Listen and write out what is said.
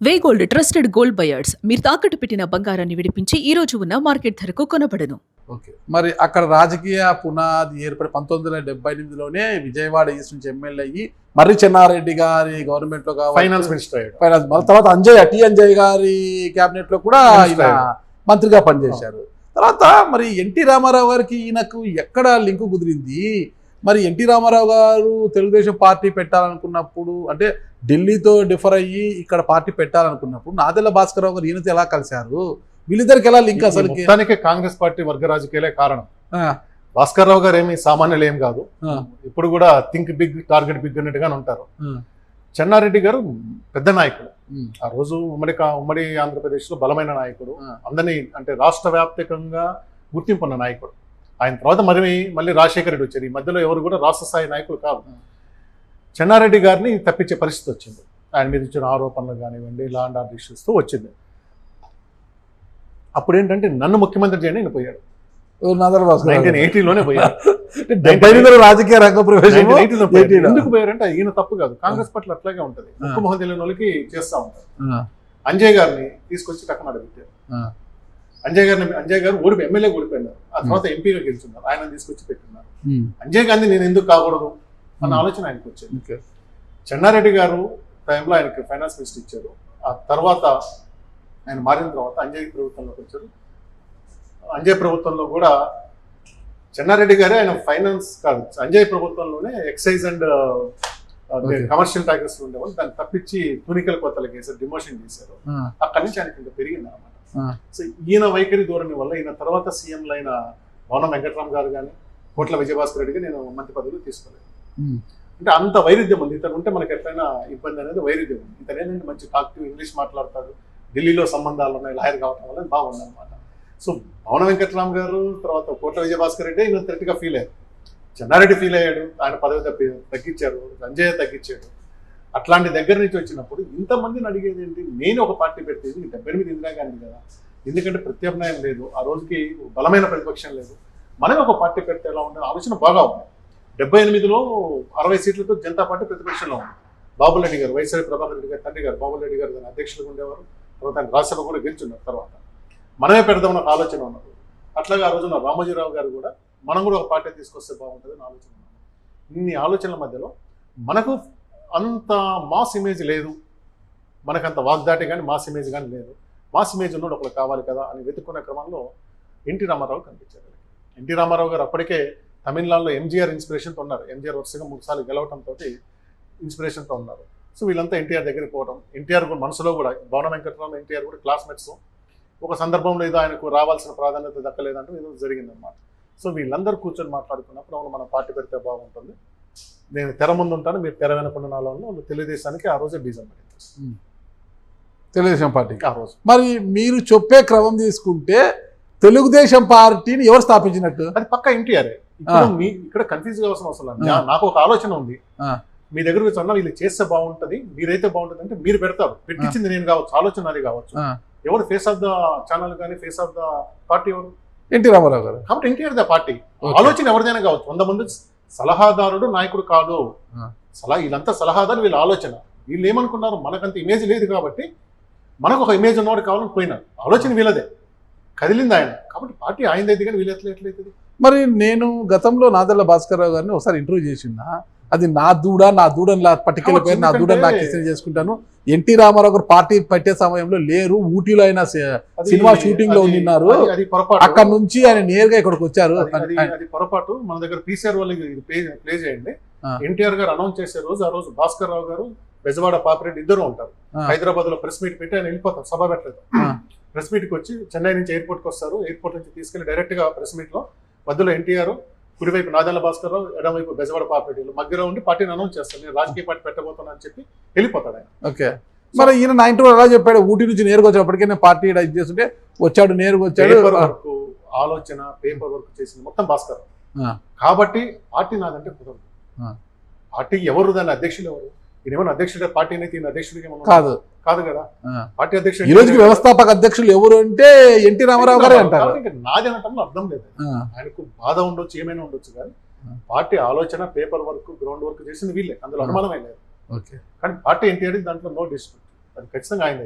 వే gold trusted gold buyers మీరు తాకట్టు పెట్టిన బంగారాన్ని విడిపించి ఈ రోజు ఉన్న మార్కెట్ ధరకు కొనబడను. ఓకే, మరి అక్కడ రాజకీయ పునాది ఏర్పడి 1978లోనే విజయవాడ ఈస్ట్ నుంచి ఎమ్మెల్యే అయ్యి మర్రి చెన్నారెడ్డి గారి గవర్నమెంట్ లో ఫైనాన్స్ మినిస్టర్ అయ్యాడు. ఫైనాన్స్ తర్వాత అంజయ్ గారి క్యాబినెట్ లో కూడా ఆయన మంత్రిగా పనిచేశారు. తర్వాత మరి ఎన్టీ రామారావు గారికి ఈయనకు ఎక్కడ లింకు కుదిరింది? మరి ఎన్టీ రామారావు గారు తెలుగుదేశం పార్టీ పెట్టాలనుకున్నప్పుడు, అంటే ఢిల్లీతో డిఫర్ అయ్యి ఇక్కడ పార్టీ పెట్టాలనుకున్నప్పుడు నాదెళ్ల భాస్కరరావు గారు ఈయనతో ఎలా కలిశారు? వీళ్ళిద్దరికి ఎలా లింక్? అసలు కాంగ్రెస్ పార్టీ వర్గ రాజకీయాలే కారణం. భాస్కర్ రావు గారు ఏమి సామాన్యులు ఏం కాదు, ఇప్పుడు కూడా థింక్ బిగ్ టార్గెట్ బిగ్ అన్నట్టుగానే ఉంటారు. చెన్నారెడ్డి గారు పెద్ద నాయకుడు, ఆ రోజు ఉమ్మడి ఆంధ్రప్రదేశ్ లో బలమైన నాయకుడు, అందరినీ అంటే రాష్ట్ర వ్యాప్తంగా గుర్తింపు ఉన్న నాయకుడు. ఆయన తర్వాత మళ్ళీ రాజశేఖర రెడ్డి వచ్చారు. ఈ మధ్యలో ఎవరు కూడా రాష్ట్ర స్థాయి నాయకులు కాదు. చెన్నారెడ్డి గారిని తప్పించే పరిస్థితి వచ్చింది. ఆయన మీద ఇచ్చిన ఆరోపణలు కానివ్వండి, లా అండ్ ఆర్డర్ ఇష్యూస్తో వచ్చింది. అప్పుడు ఏంటంటే నన్ను ముఖ్యమంత్రి చేయని ఆయన పోయాడు. 1980లోనే పోయాడు. రాజకీయ రంగ ప్రవేశం. ఎందుకు పోయారంటే ఈయన తప్పు కాదు, కాంగ్రెస్ పట్ల అట్లాగే ఉంటుంది. ముఖ్యమంత్రి తెలియని వాళ్ళకి చేస్తూ ఉంటారు. అంజయ్ గారిని తీసుకొచ్చి కక్కనాడ పెట్టారు. అంజయ్ గారు ఎమ్మెల్యే ఓడిపోయినారు, ఆ తర్వాత ఎంపీగా గెలుచున్నారు. ఆయన తీసుకొచ్చి పెట్టినారు. అంజయ్ గాంధీ నేను ఎందుకు కాకూడదు అన్న ఆలోచన ఆయనకు వచ్చింది. చెన్నారెడ్డి గారు టైంలో ఆయనకి ఫైనాన్స్ మినిస్టర్ ఇచ్చారు. ఆ తర్వాత ఆయన మారిన తర్వాత అంజయ్ ప్రభుత్వంలోకి వచ్చారు. అంజయ్ ప్రభుత్వంలో కూడా చెన్నారెడ్డి గారే ఆయన ఫైనాన్స్ కాదు, అంజయ్ ప్రభుత్వంలోనే ఎక్సైజ్ అండ్ కమర్షియల్ ట్యాక్సెస్ ఉండేవాళ్ళు. దాన్ని తప్పించి తూనికల కొత్తలకు వేసారు, డిమోషన్ చేశారు. అక్కడి నుంచి ఆయనకి ఇంకా పెరిగింది అనమాట. సో ఈయన వైఖరి ధోరణి వల్ల ఈయన తర్వాత సీఎంలు అయిన భవనం వెంకటరామ్ గారు కానీ కోట్ల విజయభాస్కర్ రెడ్డి నేను మంత్రి పదవులు తీసుకోలేదు. అంటే అంత వైరుధ్యం ఉంది. ఇతను ఉంటే మనకి ఎట్లయినా ఇబ్బంది అనేది వైరుధ్యం ఉంది. ఇతను ఏంటంటే మంచి టాక్టివ్ ఇంగ్లీష్ మాట్లాడతాడు, ఢిల్లీలో సంబంధాలు ఉన్నాయి, లాయర్ కావటం వల్ల బాగుంది అనమాట. సో భవన వెంకటరామ్ గారు తర్వాత కోట్ల విజయభాస్కర్ రెడ్డి ఈయన థ్రెట్గా ఫీల్ అయ్యారు. చెన్నారెడ్డి ఫీల్ అయ్యాడు, ఆయన పదవి తగ్గించారు, అంజయ్య తగ్గించాడు. అట్లాంటి దగ్గర నుంచి వచ్చినప్పుడు ఇంతమందిని అడిగేది ఏంటి? నేను ఒక పార్టీ పెట్టేది 78 ఇందిరాగాంధీ కదా, ఎందుకంటే ప్రత్యామ్నాయం లేదు, ఆ రోజుకి బలమైన ప్రతిపక్షం లేదు, మనమే ఒక పార్టీ పెడితే ఎలా ఉండే ఆలోచన బాగా ఉంది. 78లో 60 సీట్లతో జనతా పార్టీ ప్రతిపక్షంలో ఉంది. బాబురెడ్డి గారు, వైఎస్ఆర్ ప్రభాకర్ రెడ్డి గారు తండ్రి గారు బాబురెడ్డి గారు దాని అధ్యక్షులుగా ఉండేవారు. తర్వాత ఆయన రాజ్యసభ కూడా గెలుచున్నారు. తర్వాత మనమే పెడదామన్న ఆలోచన ఉన్నారు. అట్లాగే ఆ రోజున రామోజీరావు గారు కూడా మనం కూడా ఒక పార్టీ తీసుకొస్తే బాగుంటుంది అని ఆలోచన ఉన్నారు. ఇన్ని ఆలోచనల మధ్యలో మనకు అంత మాస్ ఇమేజ్ లేదు, మనకంత వాగ్దాటి కానీ మాస్ ఇమేజ్ కానీ లేదు. మాస్ ఇమేజ్ ఉన్నోడు ఒకరు కావాలి కదా అని వెతుక్కునే క్రమంలో ఎన్టీ రామారావు కనిపించారు. ఎన్టీ రామారావు గారు అప్పటికే తమిళనాడులో ఎంజీఆర్ ఇన్స్పిరేషన్తో ఉన్నారు. ఎంజీఆర్ వరుసగా 3 సార్లు గెలవడంతో ఇన్స్పిరేషన్తో ఉన్నారు. సో వీళ్ళంతా ఎన్టీఆర్ దగ్గరికి పోవడం, ఎన్టీఆర్ కూడా మనసులో కూడా భవన వెంకటరామ ఎన్టీఆర్ కూడా క్లాస్మేట్స్. ఒక సందర్భంలో ఏదో ఆయనకు రావాల్సిన ప్రాధాన్యత దక్కలేదంటూ ఏదో జరిగిందనమాట. సో వీళ్ళందరూ కూర్చొని మాట్లాడుకున్నప్పుడు అవును మనం పార్టీ పెడితే బాగుంటుంది, నేను తెర ముందు ఉంటాను, మీరు తెర వెనకుండా వాళ్ళు తెలుగుదేశానికి ఆ రోజే బీజం పడింది. తెలుగుదేశం పార్టీకి ఆ రోజు. మరి మీరు చెప్పే క్రమం తీసుకుంటే తెలుగుదేశం పార్టీని ఎవరు స్థాపించినట్టు? అది పక్క ఎన్టీఆర్. ఇక్కడ కన్ఫ్యూజ్ కావాల్సిన అవసరం లేదు. నాకు ఒక ఆలోచన ఉంది, మీ దగ్గర వచ్చి వీళ్ళు చేస్తే బాగుంటది, మీరైతే బాగుంటుంది అంటే మీరు పెడతారు. పెట్టించింది నేను కావచ్చు, ఆలోచన అది కావచ్చు. ఎవరు ఫేస్ ఆఫ్ ద ఛానల్ కానీ ఫేస్ ఆఫ్ ద పార్టీ ఎవరు? ఎన్టీ రామారావు గారు. కాబట్టి ఎన్టీఆర్ ద పార్టీ. ఆలోచన ఎవరిదైనా కావచ్చు. 100 మంది సలహాదారుడు నాయకుడు కాదు. వీళ్ళంతా సలహాదారు, వీళ్ళ ఆలోచన. వీళ్ళు ఏమనుకున్నారు, మనకంత ఇమేజ్ లేదు కాబట్టి మనకు ఒక ఇమేజ్ ఉన్నవాడు కావాలని పోయినారు. ఆలోచన వీళ్ళదే, కదిలింది ఆయన. కాబట్టి పార్టీ ఆయనదైతే కానీ వీళ్ళు ఎట్లయితుంది. మరి నేను గతంలో నాదెళ్ల భాస్కర్రావు గారిని ఒకసారి ఇంటర్వ్యూ చేసిందా, అది నా దూడని పట్టుకెళ్ళి పోయి నా దూడని నాకు ఇష్టం చేసుకుంటాను. ఎన్టీ రామారావు గారు పార్టీ పెట్టే సమయంలో లేరు, ఊటీలో అయినా సినిమా షూటింగ్ లో ఉన్నారు. అక్కడ నుంచి ఆయన నేరుగా ఇక్కడికి వచ్చారు. అది పొరపాటు. మన దగ్గర పీసీఆర్ వాళ్ళకి ప్లే చేయండి. ఎన్టీఆర్ గారు అనౌన్స్ చేసే రోజు, ఆ రోజు భాస్కర్ రావు గారు బెజవాడ పాపిరెడ్డి ఇద్దరు ఉంటారు. హైదరాబాద్ లో ప్రెస్ మీట్ పెట్టి ఆయన వెళ్ళిపోతారు, సభ పెట్టలేదు. ప్రెస్ మీట్కి వచ్చి చెన్నై నుంచి ఎయిర్పోర్ట్కి వస్తారు. ఎయిర్పోర్ట్ నుంచి తీసుకెళ్లి డైరెక్ట్ గా ప్రెస్ మీట్ లో మధ్యలో ఎన్టీఆర్, కుడివైపు నాదెళ్ల భాస్కర్ రావు, ఎడమవైపు బెజవాడ పాపిరెడ్డి మధ్యలో ఉండి పార్టీని అనౌన్స్ చేస్తారు. నేను రాజకీయ పార్టీ పెట్టబోతున్నా అని చెప్పి వెళ్ళిపోతాడు ఆయన. ఓకే. మరి ఈయన నా ఇంటర్వ్యూ ఎలా చెప్పాడు, ఊటీ నుంచి నేరుగా వచ్చేప్పటికే నేను పార్టీ ఇది చేస్తుంటే వచ్చాడు, నేరుగా వచ్చాడు. ఆలోచన పేపర్ వర్క్ చేసింది మొత్తం భాస్కర్. కాబట్టి పార్టీ నాదంటే కుదరదు. పార్టీ ఎవరు, దాని అధ్యక్షులు ఎవరు? ఈయన అధ్యక్షుడే, పార్టీ అయితే అధ్యక్షుడికి కాదు కాదు కదా. పార్టీ అధ్యక్షుడు ఈ రోజుకి వ్యవస్థాపక అధ్యక్షులు ఎవరు అంటే ఎన్టీ రామారావు గారే అంటారు. నాది అనటంలో అర్థం లేదు. ఆయనకు బాధ ఉండొచ్చు, ఏమైనా ఉండొచ్చు, కానీ పార్టీ ఆలోచన పేపర్ వర్క్ గ్రౌండ్ వర్క్ చేసింది వీళ్ళే, అందులో అనుమానమే లేదు. కానీ పార్టీ ఎన్టీఆర్ దాంట్లో నో డిస్ప్యూట్. అది ఖచ్చితంగా ఆయన